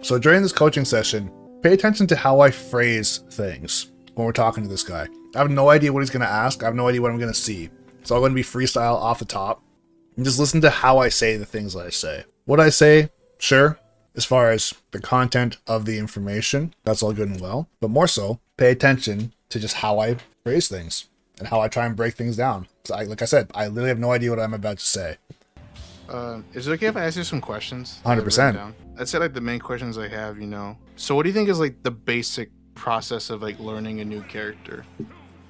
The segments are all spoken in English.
So during this coaching session, pay attention to how I phrase things when we're talking to this guy. I have no idea what he's going to ask. I have no idea what I'm going to see. It's all going to be freestyle off the top. And just listen to how I say the things that I say. What I say, sure, as far as the content of the information, that's all good and well. But more so, pay attention to just how I phrase things and how I try and break things down. Like I said, I literally have no idea what I'm about to say. Is it okay if I ask you some questions? 100%. I'd say like the main questions I have, you know. So what do you think is like the basic process of like learning a new character?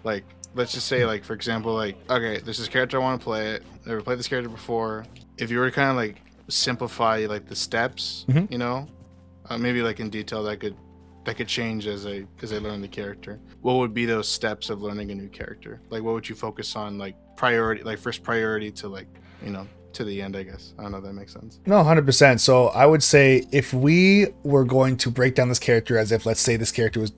Like, let's just say like, for example, like, okay, there's this character I want to play it. Never played this character before. If you were to kind of like simplify like the steps, you know, maybe like in detail that could change as I learn the character. What would be those steps of learning a new character? Like, what would you focus on? Like priority, like first priority to like, you know, to the end, I guess. I don't know if that makes sense. No, 100%. So I would say if we were going to break down this character as if, let's say this character was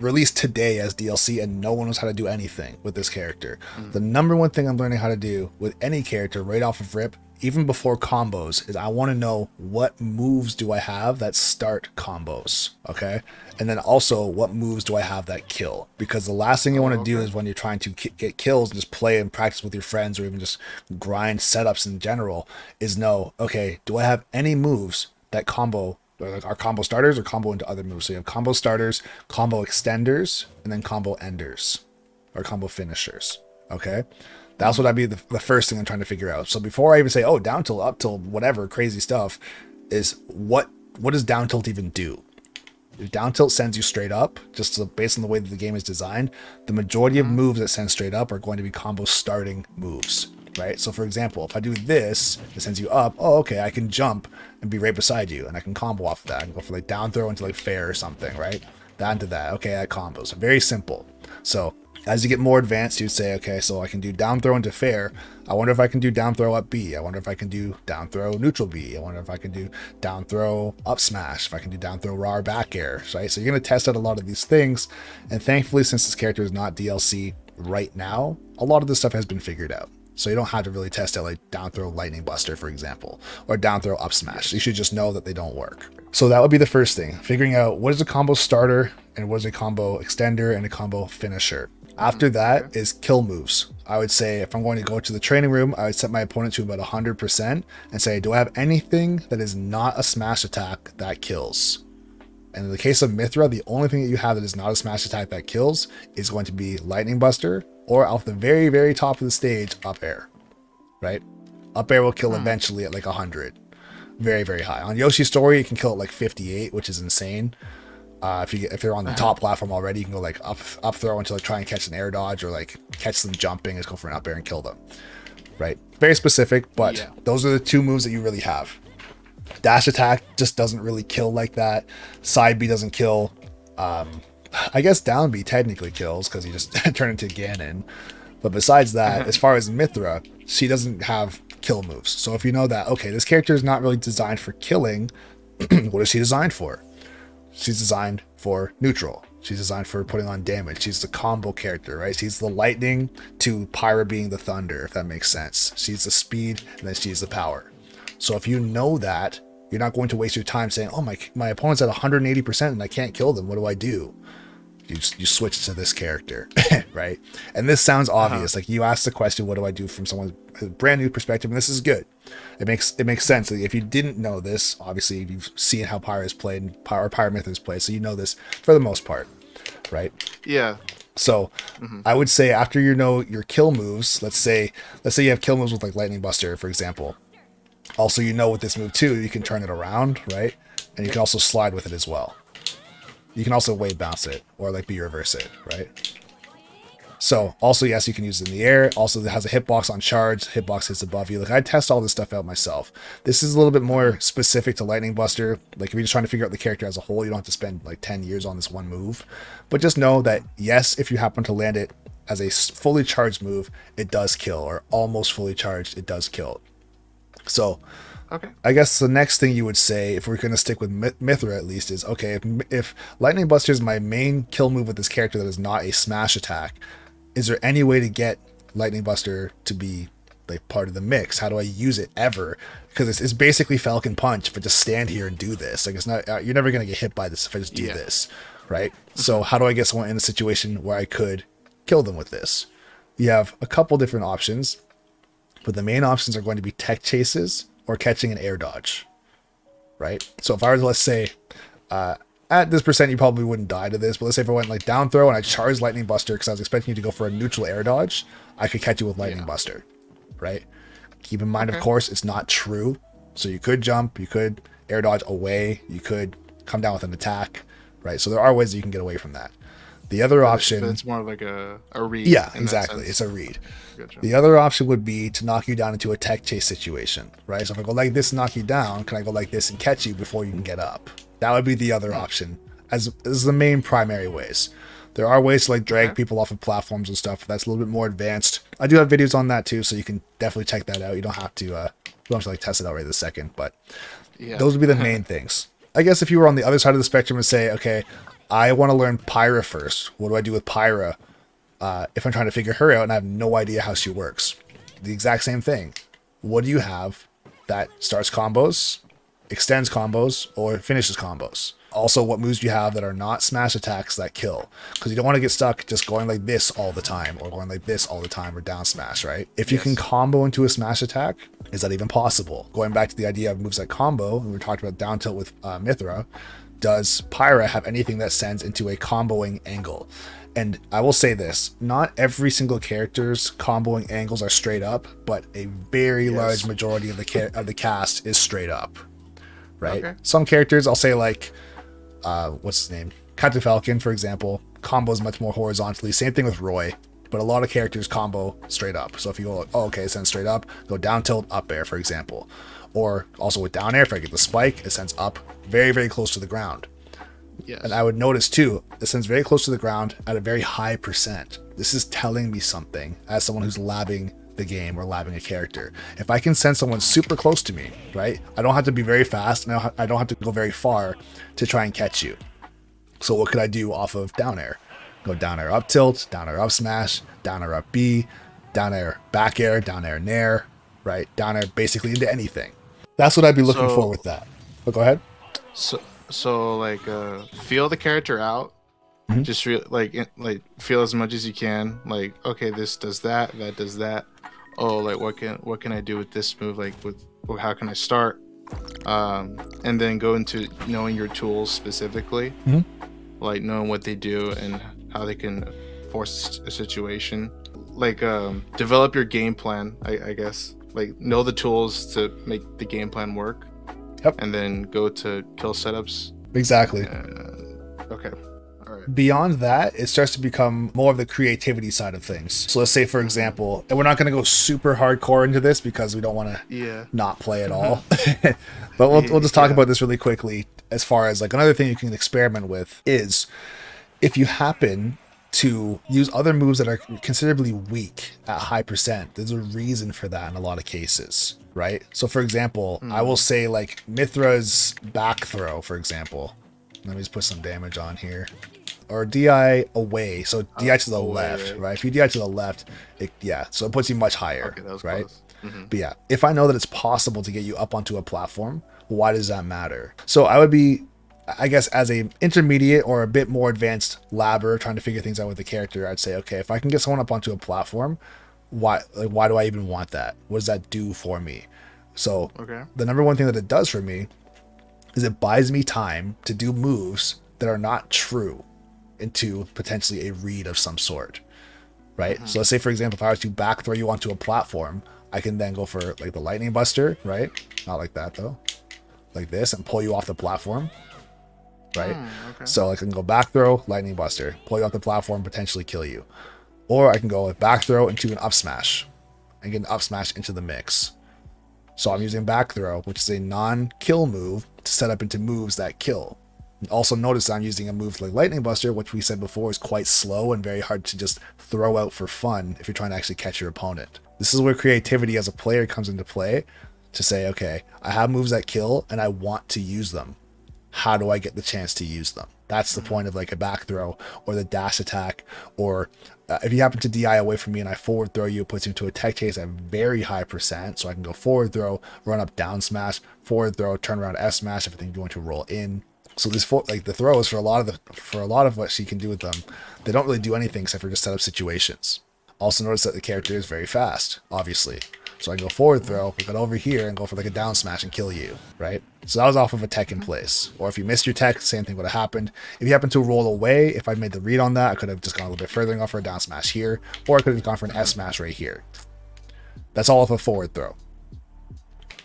released today as DLC and no one knows how to do anything with this character. The number one thing I'm learning how to do with any character right off of rip, even before combos, is I want to know what moves do I have that start combos, okay? And then also what moves do I have that kill? Because the last thing you want to do is when you're trying to get kills and just play and practice with your friends or even just grind setups in general, is know, okay, do I have any moves that combo, like are combo starters or combo into other moves? So you have combo starters, combo extenders, and then combo enders or combo finishers, okay? That's what I'd be the first thing I'm trying to figure out. So before I even say, oh, down tilt, up tilt, whatever crazy stuff, is what does down tilt even do? If down tilt sends you straight up, just based on the way that the game is designed, the majority of moves that send straight up are going to be combo starting moves, right? So for example, if I do this, it sends you up. Oh, okay, I can jump and be right beside you, and I can combo off of that. I can go for like down throw into like fair or something, right? Down to that. Okay, that combos. Very simple. So as you get more advanced, you'd say, okay, so I can do down throw into fair. I wonder if I can do down throw up B. I wonder if I can do down throw neutral B. I wonder if I can do down throw up smash. If I can do down throw raw back air, right? So you're going to test out a lot of these things. And thankfully, since this character is not DLC right now, a lot of this stuff has been figured out. So you don't have to really test out like down throw lightning buster, for example, or down throw up smash. You should just know that they don't work. So that would be the first thing, figuring out what is a combo starter and what is a combo extender and a combo finisher. After that is kill moves. I would say if I'm going to go to the training room, I would set my opponent to about 100% and say, do I have anything that is not a smash attack that kills? And in the case of Mithra, the only thing that you have that is not a smash attack that kills is going to be Lightning Buster or off the very, very top of the stage, up air, right? Up air will kill eventually at like 100. Very, very high. On Yoshi's Story, you can kill at like 58, which is insane. If you're on the top platform already, you can go like up throw until like try and catch an air dodge or like catch them jumping, just go for an up air and kill them, right? Very specific, but those are the two moves that you really have. Dash attack just doesn't really kill like that. Side B doesn't kill. I guess down B technically kills because you just turn into Ganon. But besides that, as far as Mithra, she doesn't have kill moves. So if you know that, okay, this character is not really designed for killing, what is she designed for? She's designed for neutral. She's designed for putting on damage. She's the combo character, right? She's the lightning to Pyra being the thunder, if that makes sense. She's the speed, and then she's the power. So if you know that, you're not going to waste your time saying, oh, my opponent's at 180% and I can't kill them. What do I do? You switch to this character, right? And this sounds obvious. Like you asked the question, what do I do from someone's brand new perspective? And this is good. It makes sense. If you didn't know this, obviously you've seen how Pyra is played and Pyra Myth is played, so you know this for the most part, right? Yeah. So I would say after you know your kill moves, let's say you have kill moves with like Lightning Buster, for example. Also, you know with this move too, you can turn it around, right? And you can also slide with it as well. You can also wave bounce it or like be reverse it, right? So also, yes, you can use it in the air. Also, it has a hitbox on charge. Hitbox hits above you. Like I test all this stuff out myself. This is a little bit more specific to Lightning Buster. Like if you're just trying to figure out the character as a whole, you don't have to spend like 10 years on this one move. But just know that yes, if you happen to land it as a fully charged move, it does kill, or almost fully charged, it does kill. So okay, I guess the next thing you would say, if we're going to stick with Mithra at least, is, okay, if Lightning Buster is my main kill move with this character that is not a smash attack, is there any way to get Lightning Buster to be like part of the mix? How do I use it ever? Because it's basically Falcon Punch if I just stand here and do this. Like, it's not, you're never gonna get hit by this if I just do this, right? So how do I get someone in a situation where I could kill them with this? You have a couple different options, but the main options are going to be tech chases or catching an air dodge, right? So if I were to, let's say, at this percent, you probably wouldn't die to this, but let's say if I went like down throw and I charged Lightning Buster because I was expecting you to go for a neutral air dodge, I could catch you with Lightning Buster, right? Keep in mind, of course, it's not true. So you could jump, you could air dodge away, you could come down with an attack, right? So there are ways that you can get away from that. The other option... It's more like a read. Yeah, exactly. It's a read. Gotcha. The other option would be to knock you down into a tech chase situation, right? So if I go like this and knock you down, can I go like this and catch you before you can get up? That would be the other option as the main primary ways. There are ways to like drag people off of platforms and stuff. That's a little bit more advanced. I do have videos on that too, so you can definitely check that out. You don't have to like test it out right this second, but those would be the main things. I guess if you were on the other side of the spectrum and say, okay, I want to learn Pyra first. What do I do with Pyra if I'm trying to figure her out and I have no idea how she works? The exact same thing. What do you have that starts combos, extends combos, or finishes combos? Also, what moves do you have that are not smash attacks that kill? Because you don't want to get stuck just going like this all the time, or going like this all the time, or down smash, right? If you can combo into a smash attack, is that even possible? Going back to the idea of moves like combo, and we talked about down tilt with Mithra, does Pyra have anything that sends into a comboing angle? And I will say this, not every single character's comboing angles are straight up, but a very large majority of the cast is straight up, right? Some characters, I'll say like, what's his name? Captain Falcon, for example, combos much more horizontally. Same thing with Roy, but a lot of characters combo straight up. So if you go, oh, okay, it sends straight up, go down tilt, up air, for example. Or also with down air, if I get the spike, it sends up very, very close to the ground. And I would notice too, it sends very close to the ground at a very high percent. This is telling me something as someone who's labbing the game or labbing a character. If I can send someone super close to me, right? I don't have to be very fast, and I don't have to go very far to try and catch you. So what could I do off of down air? Go down air up tilt, down air up smash, down air up B, down air back air, down air nair, right? Down air basically into anything. That's what I'd be looking for with that. But go ahead. So like feel the character out. Just feel as much as you can. Like, okay, this does that, that does that. Oh, like what can I do with this move? Like how can I start? And then go into knowing your tools specifically, like knowing what they do and how they can force a situation. Like develop your game plan, I guess. Like know the tools to make the game plan work. And then go to kill setups. Exactly. Okay. Beyond that, it starts to become more of the creativity side of things. So let's say, for example, and we're not going to go super hardcore into this because we don't want to not play at all. But we'll just talk about this really quickly. As far as like another thing you can experiment with is if you happen to use other moves that are considerably weak at high percent, there's a reason for that in a lot of cases, right? So for example, I will say like Mithra's back throw, for example. Let me just put some damage on here. Or DI away, so DI to the left, right? If you DI to the left, so it puts you much higher, right? But yeah, if I know that it's possible to get you up onto a platform, why does that matter? So I would be, I guess, as a intermediate or a bit more advanced labber trying to figure things out with the character, I'd say, okay, if I can get someone up onto a platform, why do I even want that? What does that do for me? So the number one thing that it does for me is it buys me time to do moves that are not true into potentially a read of some sort, right? So let's say, for example, if I was to back throw you onto a platform, I can then go for like the Lightning Buster, right? Not like that though, like this, and pull you off the platform, right? So I can go back throw, Lightning Buster, pull you off the platform, potentially kill you. Or I can go with back throw into an up smash and get an up smash into the mix. So I'm using back throw, which is a non-kill move, to set up into moves that kill. Also notice I'm using a move like Lightning Buster, which we said before is quite slow and very hard to just throw out for fun if you're trying to actually catch your opponent. This is where creativity as a player comes into play to say, okay, I have moves that kill and I want to use them. how do I get the chance to use them? That's the point of like a back throw or the dash attack, or if you happen to DI away from me and I forward throw you, it puts you into a tech chase at very high percent. So I can go forward throw, run up down smash, forward throw, turn around S smash, everything going to roll in. So this like the throws for a lot of what she can do with them, they don't really do anything except for just set up situations. Also notice that the character is very fast, obviously. So I can go forward throw, we got over here and go for like a down smash and kill you, right? So that was off of a tech in place. Or if you missed your tech, same thing would have happened. If you happen to roll away, if I made the read on that, I could have just gone a little bit further and gone for a down smash here, or I could have gone for an S smash right here. That's all of a forward throw.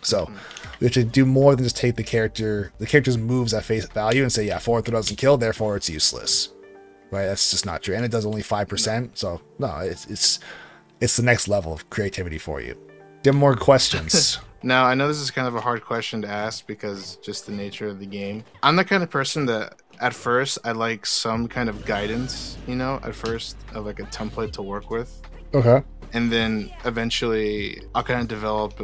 So we have to do more than just take the character's moves at face value and say, yeah, forward throw doesn't kill, therefore it's useless. Right? That's just not true. And it does only 5%. So no, it's the next level of creativity for you. Do you have more questions? Now, I know this is kind of a hard question to ask because just the nature of the game. I'm the kind of person that at first I like some kind of guidance, you know, at first of like a template to work with. Okay. And then eventually I'll kind of develop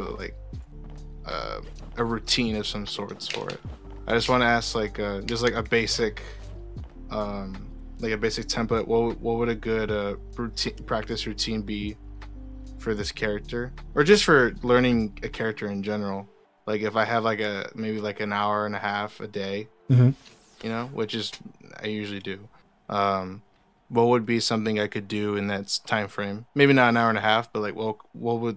a routine of some sorts for it. I just want to ask like just like a basic template. What would a good practice routine be for this character, or just for learning a character in general? Like if I have like maybe like an hour and a half a day, you know, which is I usually do. What would be something I could do in that time frame? Maybe not an hour and a half, but like what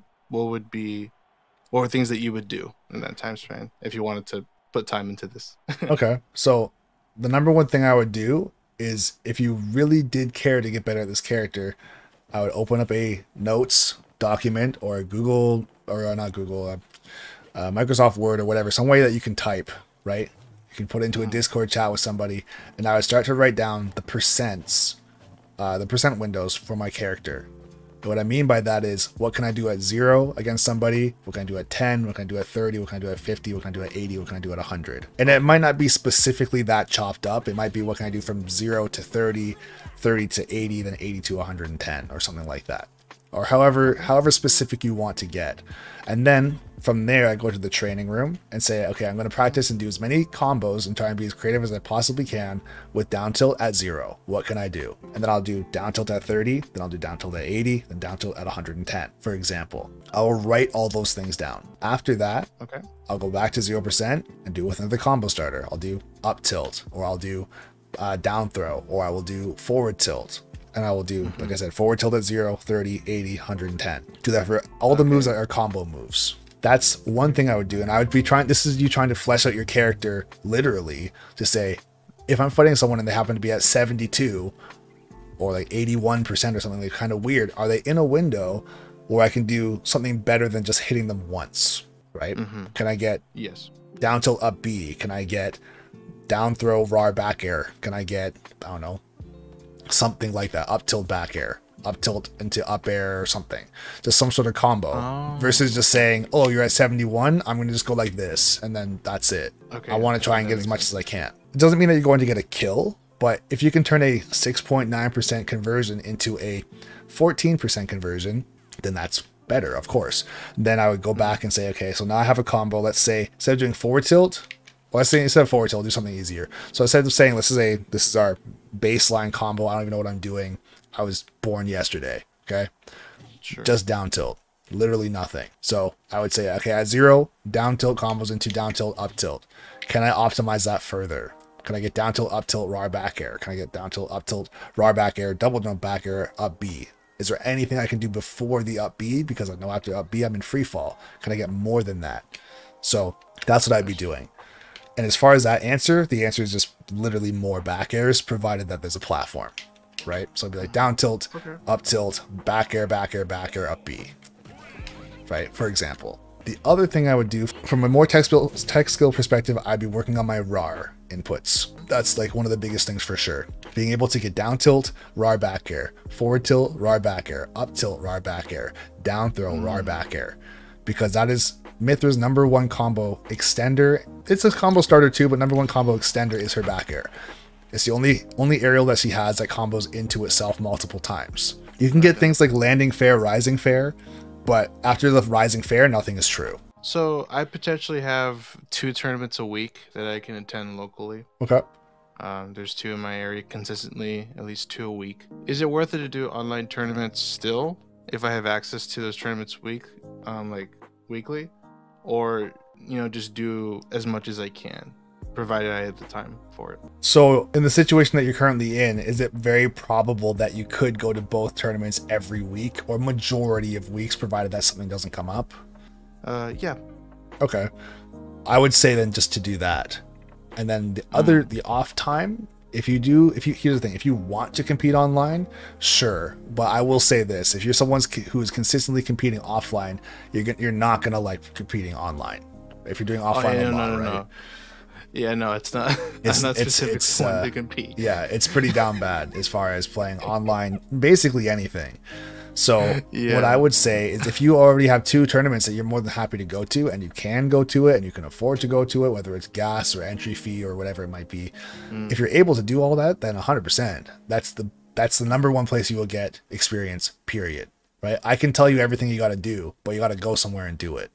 are things that you would do in that time span if you wanted to put time into this? Okay, so the number one thing I would do is, if you really did care to get better at this character, I would open up a notes document or a Google, or not Google, Microsoft Word or whatever, some way that you can type, right? You can put into a Discord chat with somebody, and I would start to write down the percent windows for my character. And what I mean by that is, what can I do at 0 against somebody? What can I do at 10? What can I do at 30? What can I do at 50? What can I do at 80? What can I do at 100? And it might not be specifically that chopped up. It might be, what can I do from 0 to 30, 30 to 80, then 80 to 110, or something like that. Or however specific you want to get. And then from there, I go to the training room and say, okay, I'm going to practice and do as many combos and try and be as creative as I possibly can with down tilt at 0. What can I do? And then I'll do down tilt at 30, then I'll do down tilt at 80, then down tilt at 110, for example. I'll write all those things down. After that, okay, I'll go back to 0% and do with another combo starter. I'll do up tilt, or I'll do down throw, or I will do forward tilt. And I will do, like I said, forward tilt at 0, 30, 80, 110. Do that for all the moves that are combo moves. That's one thing I would do. And I would be this is you trying to flesh out your character literally, to say, if I'm fighting someone and they happen to be at 72 or like 81% or something like kind of weird, are they in a window where I can do something better than just hitting them once, right? Can I get down tilt up B? Can I get down throw RAR back air? Can I get, I don't know, something like that, up tilt back air, up tilt into up air or something, just some sort of combo, versus just saying, oh, you're at 71, I'm going to just go like this and then that's it. Okay, I want to try and get as much as I can. It doesn't mean that you're going to get a kill, but if you can turn a 6.9% conversion into a 14% conversion, then that's better, of course. Then I would go back and say, okay, so now I have a combo. Let's say instead of doing forward tilt, well, let's say instead of forward tilt, I'll do something easier. So instead of saying this is our baseline combo, I don't even know what I'm doing, I was born yesterday, okay? Sure. Just down tilt, literally nothing. So I would say, okay, at 0, down tilt combos into down tilt, up tilt. Can I optimize that further? Can I get down tilt, up tilt, RAR back air? Can I get down tilt, up tilt, RAR back air, double jump back air, up B? Is there anything I can do before the up B? Because I know after up B, I'm in free fall. Can I get more than that? So that's what I'd be doing. And as far as that answer, the answer is just literally more back airs, provided that there's a platform, right? So it'd be like down tilt, up tilt, back air, back air, back air, up B, right? For example. The other thing I would do from a more tech skill perspective, I'd be working on my RAR inputs. That's like one of the biggest things for sure. Being able to get down tilt, RAR back air, forward tilt, RAR back air, up tilt, RAR back air, down throw, RAR back air, because that is Mythra's number one combo extender. It's a combo starter too, but number one combo extender is her back air. It's the only aerial that she has that combos into itself multiple times. You can get things like landing fair, rising fair, but after the rising fair, nothing is true. So I potentially have 2 tournaments a week that I can attend locally. Okay. There's 2 in my area consistently, at least 2 a week. Is it worth it to do online tournaments still if I have access to those tournaments like weekly, or just do as much as I can, provided I have the time for it? So in the situation that you're currently in, is it very probable that you could go to both tournaments every week or majority of weeks, provided that something doesn't come up? Yeah. Okay. I would say then just to do that. And then the off time, here's the thing, if you want to compete online, sure. But I will say this, if you're someone who is consistently competing offline, you're not going to like competing online. If you're doing offline No. Yeah, no, it's not. I'm not specific to wanting to compete. Yeah, it's pretty down bad as far as playing online, basically anything. So what I would say is if you already have 2 tournaments that you're more than happy to go to, and you can go to it and you can afford to go to it, whether it's gas or entry fee or whatever it might be, if you're able to do all that, then 100%, that's the number one place you will get experience, period. Right? I can tell you everything you got to do, but you got to go somewhere and do it.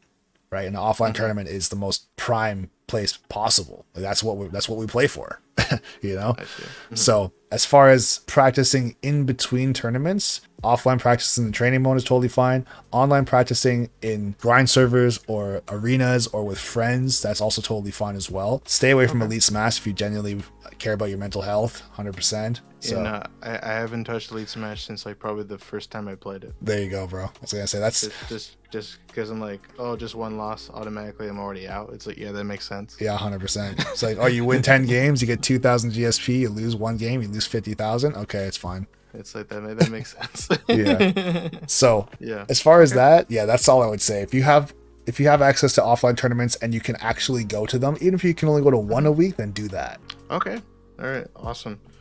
Right? And an offline tournament is the most prime place possible. That's what we play for. So as far as practicing in between tournaments, offline practice in the training mode is totally fine. Online practicing in grind servers or arenas or with friends, that's also totally fine as well. Stay away from Elite Smash if you genuinely care about your mental health, 100%. So I haven't touched Elite Smash since like probably the first time I played it. There you go, bro. I was gonna say that's just because I'm like, oh, just one loss automatically I'm already out. It's like, yeah, that makes sense. Yeah, 100%. It's like, oh, you win 10 games, you get 2,000 GSP. You lose 1 game, you lose 50,000. Okay, it's fine. It's like that makes sense. Yeah. So as far as that, that's all I would say. If you have access to offline tournaments and you can actually go to them, even if you can only go to 1 a week, then do that. Okay. All right. Awesome.